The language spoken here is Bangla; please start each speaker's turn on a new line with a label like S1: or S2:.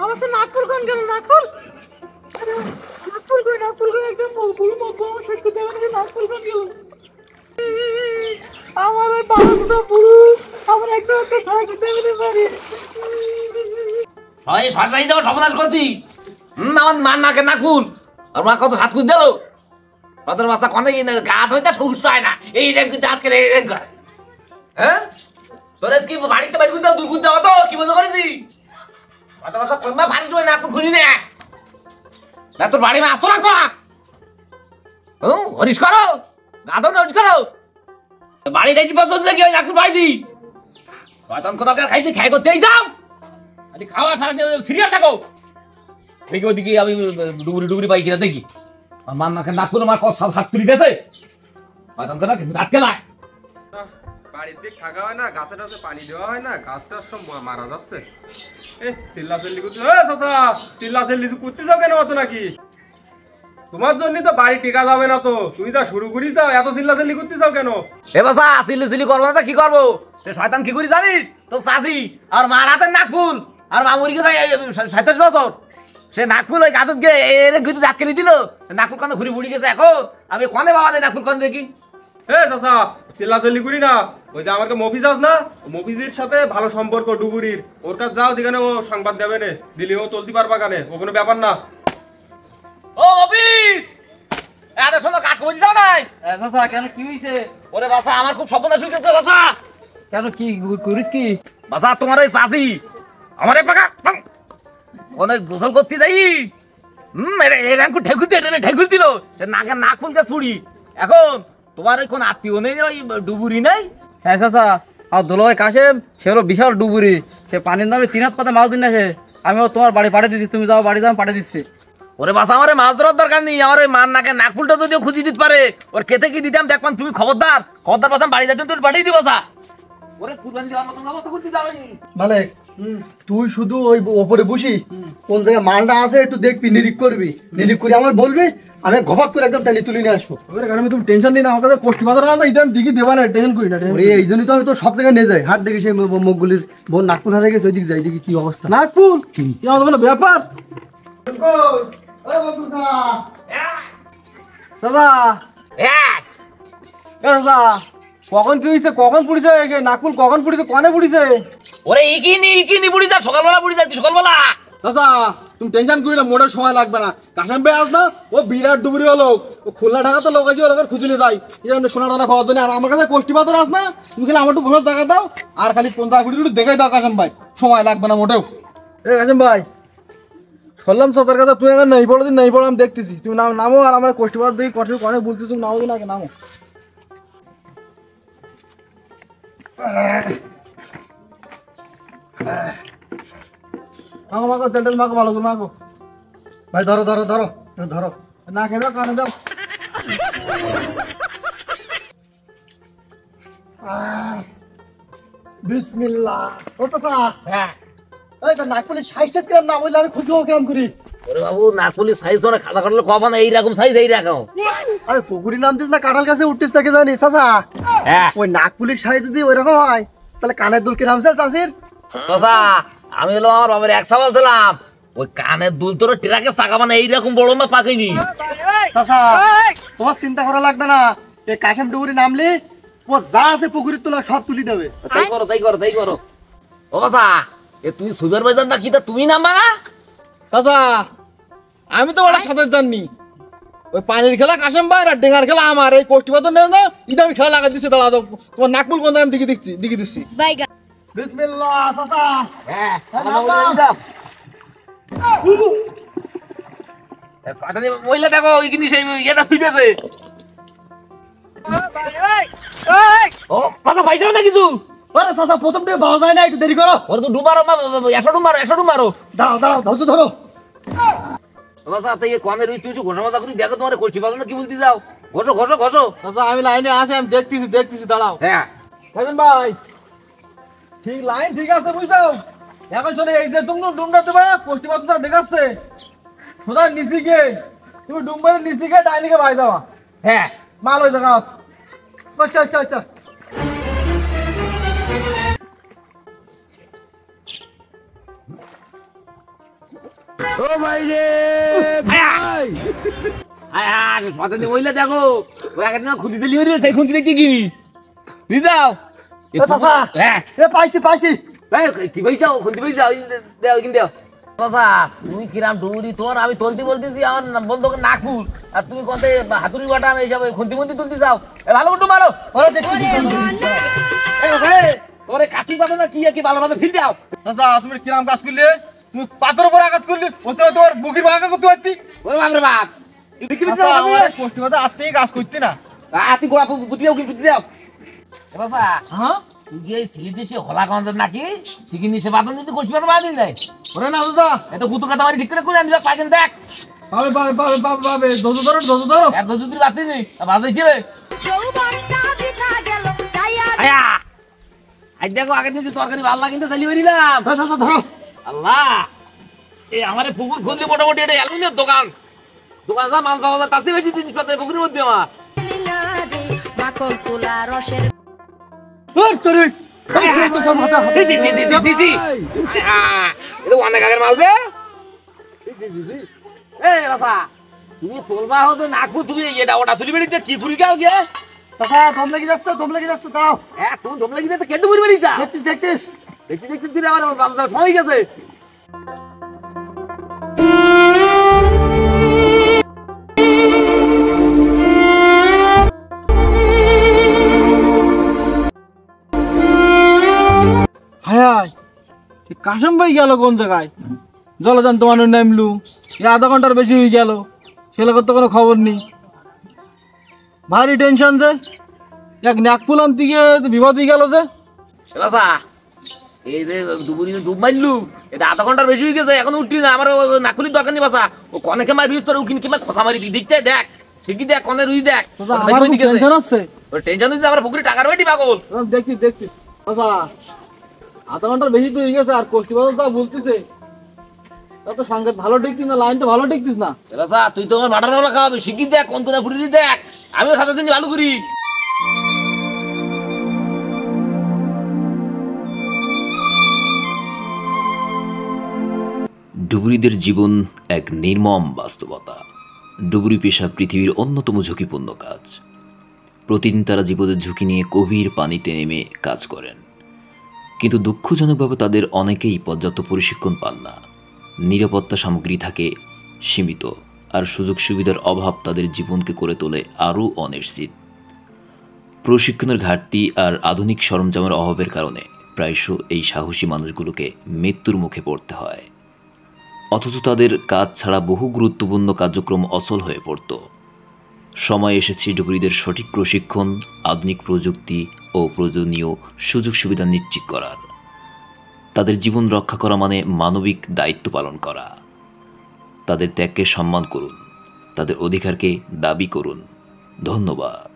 S1: আমার সে নাগপুর কোন গেল নাগপুর আরে নাগপুর কই একদম ফুল মতো শেষ করতে হবে নাগপুর কোন গেল আমার ওই পাঁচটা পুরুষ আমার একটা আছে থাকতে হবে পারি
S2: হয় সরকারি যাও সমাধান করতি আমার মা নাকে নাকুল আর মা কত হাত কুদ দিল কত বাচ্চা কনে গা ধইতে সুস্থ হয় না এই রেঙ্ক হাত করে হ্যাঁ তোর কি বাড়িতে বাড়ি কুদ দাও দুই কুদ দাও তো কি মনে করেছি কত বাচ্চা কমা ভারী তুই নাক খুঁজি নে না তোর বাড়ি মা আসতো রাখবো না হরিশ করো গাধো নজ করো বাড়ি যাইছি পর্যন্ত কি ওই নাকুল পাইছি কতন কত খাইছি খাই করতেই যাও আরে খাওয়া ছাড়া সিরিয়াল থাকো দেখি ওদিকে আমি ডুবুরি পাই কিনা দেখি আর মান নাকে নাকুল আমার কত হাত তুলি গেছে কতন কথা রাত কেলা
S3: বাড়িতে থাকা হয় না গাছে টাছে পানি দেওয়া হয় না গাছটা সব মারা যাচ্ছে চিল্লাচিল্লি করতে চাচা চিল্লাচিল্লি করতে যাও কেন অত নাকি তোমার জন্য তো বাড়ি টিকা যাবে না তো তুমি যা শুরু করি যাও এত চিল্লাচিল্লি করতে যাও কেন
S2: এ বাসা চিল্লি করবো না কি করবো সে শয়তান কি করি জানিস তো চাষি আর মার হাতের নাকফুল আর মামুরিকে যাই 37 বছর সে নাকফুল ওই গাদত গিয়ে এর গুঁতে দাঁত কেলি দিল নাকুল কানে ঘুরি বুড়ি গেছে এখন আমি কনে বাবা দেয় নাকুল কনে দেখি
S3: চাচা চিল্লাচিল্লি করি না ওই যে আমাকে মফিজ আস না মফিজের সাথে ভালো সম্পর্ক ডুবুরির ওর কাছে যাও দিখানে ও সংবাদ দেবে না দিলে ও চলতে পারবা কানে ও কোনো ব্যাপার না
S2: ও অফিস আরে শোনো কাক বুঝি যাও নাই বাসা কেন কি হইছে ওরে বাসা আমার খুব স্বপ্ন শুনতে বাসা কেন কি করিস কি বাসা তোমার ওই চাষি আমারে পাকা অনেক গোসল করতে যাই এরকম ঠেকুল দিল সে নাকে নাক ফুলকে ছুড়ি এখন তোমার ওই কোন আত্মীয় নেই ওই ডুবুরি নাই
S4: হ্যাঁ চাচা আর দোলাই কাশেম সে হলো বিশাল ডুবুরি সে পানির নামে 3 হাত পাতে মাছ দিন না সে আমিও তোমার বাড়ি পাঠিয়ে দিচ্ছি তুমি যাও বাড়ি যাও পাঠিয়ে দিচ্ছি
S2: ওরে বাসা আমার মাছ ধরার দরকার নেই আমার ওই মার নাকে নাক ফুলটা যদিও খুঁজি দিতে পারে ওর কেতে কি দিতাম দেখবান তুমি খবরদার বাসা বাড়ি যাচ্ছেন তুই পাঠিয়ে দিবো বাসা ওরে কুরবানি দেওয়ার মতন অবস্থা করতে যাবেনি
S5: মালিক তুই শুধু ওই ওপরে বসি কোন জায়গায় মালটা আছে একটু দেখবি নিরিখ করবি নিরিখ করে আমার বলবি আমি ঘবাক করে একদম টানি তুলে নিয়ে আসবো
S6: ওরে কারণ তুমি টেনশন দিই না আমার কাছে কোষ্টি পাথর আছে এটা আমি দিকে দেবা না টেনশন করি না
S5: ওরে এই জন্যই তো আমি তো সব জায়গায় নিয়ে যাই হাট দেখি সেই মুখগুলির বোন নাগপুর হারে গেছে ওইদিকে যাই দেখি কি অবস্থা
S6: নাগপুর কি আমাদের কোনো ব্যাপার দাদা দাদা কখন কি হয়েছে কখন পুড়িছে নাগপুর কখন পুড়িছে কনে পুড়িছে
S2: ওরে ইকিনি বুড়ি যা সকালবেলা বুড়ি যাচ্ছি সকালবেলা
S6: দাদা তুমি টেনশন করি না মোটের সময় লাগবে না কাশেম ভাই আস না ও বিরাট ডুবুরি হলো ও খুলনা ঢাকাতে লোক আছে ওর খুঁজলে যাই এই জন্য সোনা দানা খাওয়ার জন্য আর আমার কাছে কোষ্টি পাথর আস না তুমি খালি আমার একটু ঘোষার জায়গা দাও আর খালি 50 কোটি দেখে দাও কাশেম ভাই সময় লাগবে না মোটেও এ কাশেম ভাই শুনলাম সতার কাছে তুই এখন নেই পড়ো দিন নেই পড়ো আমি দেখতেছি তুমি নামো আর আমার কোষ্টি পাথর দেখি কঠোর অনেক বলছিস তুমি নামো দিন আগে নামো মাগো মাগো তেল মাগো ভালো করে মাগো
S5: ভাই ধরো ধরো ধরো ধরো
S6: না খেয়ে দাও কানে দাও
S5: বিসমিল্লাহ ও চাচা হ্যাঁ এই তো নাগপুরের 60 গ্রাম না বললে আমি খুঁজবো গ্রাম করি
S2: ওরে বাবু নাকুলি সাইজ মানে খাতা কাটলে কবা না এইরকম সাইজ এইরকম
S5: আরে পুকুরি নামতিস না কাঁঠাল গাছে উঠতিস তাকে জানি চাচা
S2: হ্যাঁ
S5: ওই নাগপুরের সাইজ যদি ওইরকম হয় তাহলে কানের দুল কিরাম চাল চাষির
S2: চাচা আমি হলো আমার বাবার এক সাবাল ছিলাম ওই কানের দুল তোর ট্রাকে চাকা মানে এইরকম বড় মা পাকেনি
S5: চাচা তোমার চিন্তা করা লাগবে না এই কাশেম ডুবুরি নামলে ও যা আছে পুকুরের তোলা সব তুলি দেবে
S2: তাই করো ও বাসা এ তুমি সুপারভাইজার না কি তা তুমি নামবা না
S6: চাচা আমি তো ওটা সাথে জানি ওই পানির খেলা কাশেম ভাই আর ডেঙ্গার খেলা আমার এই কোষ্টি পাথর নেই না এটা আমি খেলা লাগাই দিচ্ছি দাঁড়া তোমার নাকপুল কোন আমি দিকে দিচ্ছি
S5: বিসমিল্লাহ চাচা
S2: হ্যাঁ মহিলা দেখো ওই কিন্তু সেই এটা ফিটেছে ও পাতা পাইছে না কিছু
S5: আরে চাচা প্রথম দিয়ে পাওয়া যায় না একটু দেরি করো
S2: ওর তো ডুবারো 100 ডুব মারো
S5: দাঁড়াও দাঁড়াও ধৈর্য ধরো
S2: বাসা তাই কনে রইছ তুই ঘোষণা মজা করি দেখো তোমার কোষ্টি পাবো না কি বলতে যাও ঘষো
S6: চাচা আমি লাইনে আছি আমি দেখতেছি দাঁড়াও
S2: হ্যাঁ
S6: কাশেম ভাই ঠিক লাইন ঠিক আছে বুঝছো এখন চলে এই যে তুমি ডুমটা দেবা কোষ্টি পাথরটা দেখাচ্ছে সোজা নিচে গিয়ে তুমি ডুমবারের নিচে গিয়ে ডাইনিকে ভাই যাওয়া
S2: হ্যাঁ
S6: মাল ওই জায়গা আছে
S5: আচ্ছা আচ্ছা আচ্ছা
S2: সতেন বললে দেখো ওই আগের দিন খুঁটি দিলি সেই খুঁটি দেখি কি নিয়ে যাও
S5: এ চাচা
S2: হ্যাঁ
S5: এ পাইছি
S2: কি পাইছাও খুঁটি পাইছাও দেও কিন্তু দেও চাচা তুমি কিরাম ডুবুরি তোমার আমি তুলতে বলতেছি আমার বন্ধু নাকপুর আর তুমি কোনতে হাতুড়ি বাটা আমি এইসব খুঁটি মুন্তি তুলতে যাও ভালো মতো মারো
S5: ওরা দেখতেছি
S2: তোমার কাঠি পাবে না কি কি ভালো ভালো ফির দাও
S6: চাচা তুমি কিরাম কাজ করলে তুমি পাথর উপর আঘাত করলে বুঝতে পারছো তোমার বুকের বাঘা করতে পারতি
S2: ওরে বাপ রে বাপ
S6: কষ্টি পাতা আর থেকে কাজ করতে না
S2: আতি গোড়া বুদ্ধি দাও কি বুদ্ধি দাও বাবা হ্যাঁ তুই এই সিলেটে সে হলাগঞ্জের নাকি সিকিনি সে বাদন দিতে কষ্টি পাতা বাদিন নাই
S6: ওরে না চাচা
S2: এটা গুতু কথা মারি ঠিক করে কোলে আনবা পাইছেন দেখ
S6: পাবে পাবে পাবে পাবে পাবে দোজো ধরো
S2: এত যদি বাতি নেই বাজাই কি রে আয়া আজ দেখো আগে দিন তরকারি ভালো লাগে কিন্তু চালি বেরিলাম
S5: চাচা ধরো
S2: আল্লাহ এই আমারে পুকুর খুললে মোটামুটি এটা অ্যালুমিনিয়াম দোকান যা মাল পাওয়া যায় তাতে বেশি জিনিসপত্র পুকুরের মধ্যে আমার
S5: ওই তোরে
S2: অনেক আগের মাল দে তুমি তোলবা হতো নাকপুর তুমি এটা ওটা তুলি বেরিয়েছে কি তুলি গাও গে
S5: চাচা দম লেগে যাচ্ছে দাও
S2: হ্যাঁ তুমি ধম লাগি তো কেটে বুড়ি বেরিয়েছা
S5: দেখতিস
S2: দেখতে দেখতে দিলে আমার সময় গেছে
S6: হায় কাশম ভাই গেল কোন জায়গায় জলযান তোমার নামলু আধা ঘন্টার বেশি হয়ে গেল ছেলেকে তো কোনো খবর নেই ভারী টেনশন যে এক নাকপুল আনতে গিয়ে বিপদ হয়ে গেল যে
S2: বাসা এই যে দুপুরি ডুব মারলু এটা আধা ঘন্টার বেশি হয়ে গেছে এখন উঠলি না আমার নাকুলির দরকার নেই বাসা ও কনেকে মারবি তোর উকিন কিংবা খোসা মারি দেখতে দেখ শিখি দেখ কনে রুই দেখ
S6: আমার টেনশন হচ্ছে
S2: টেনশন দিতে আমার পুকুরে টাকার বেটি পাগল
S6: দেখতিস আচ্ছা আধা ঘন্টার বেশি তো হয়ে গেছে আর কষ্টি বাজার তা বলতেছে তা তো সংকেত ভালো দেখতিস না লাইনটা ভালো দেখতিস না
S2: বাসা তুই তো আমার ভাড়া রাখা হবে শিখি দেখ কোন কোনে ফুটি দেখ আমিও সাথে দিন ভালো করি
S7: ডুবুরিদের জীবন এক নির্মম বাস্তবতা। ডুবুরি পেশা পৃথিবীর অন্যতম ঝুঁকিপূর্ণ কাজ। প্রতিদিন তারা জীবনের ঝুঁকি নিয়ে গভীর পানিতে নেমে কাজ করেন, কিন্তু দুঃখজনকভাবে তাদের অনেকেই পর্যাপ্ত প্রশিক্ষণ পান না। নিরাপত্তা সামগ্রী থাকে সীমিত, আর সুযোগ সুবিধার অভাব তাদের জীবনকে করে তোলে আরও অনিশ্চিত। প্রশিক্ষণের ঘাটতি আর আধুনিক সরঞ্জামের অভাবের কারণে প্রায়শ এই সাহসী মানুষগুলোকে মৃত্যুর মুখে পড়তে হয়। অথচ তাদের কাজ ছাড়া বহু গুরুত্বপূর্ণ কার্যক্রম অচল হয়ে পড়ত। সময় এসেছে ডুবুরিদের সঠিক প্রশিক্ষণ, আধুনিক প্রযুক্তি ও প্রয়োজনীয় সুযোগ সুবিধা নিশ্চিত করার। তাদের জীবন রক্ষা করা মানে মানবিক দায়িত্ব পালন করা। তাদের ত্যাগকে সম্মান করুন, তাদের অধিকারকে দাবি করুন। ধন্যবাদ।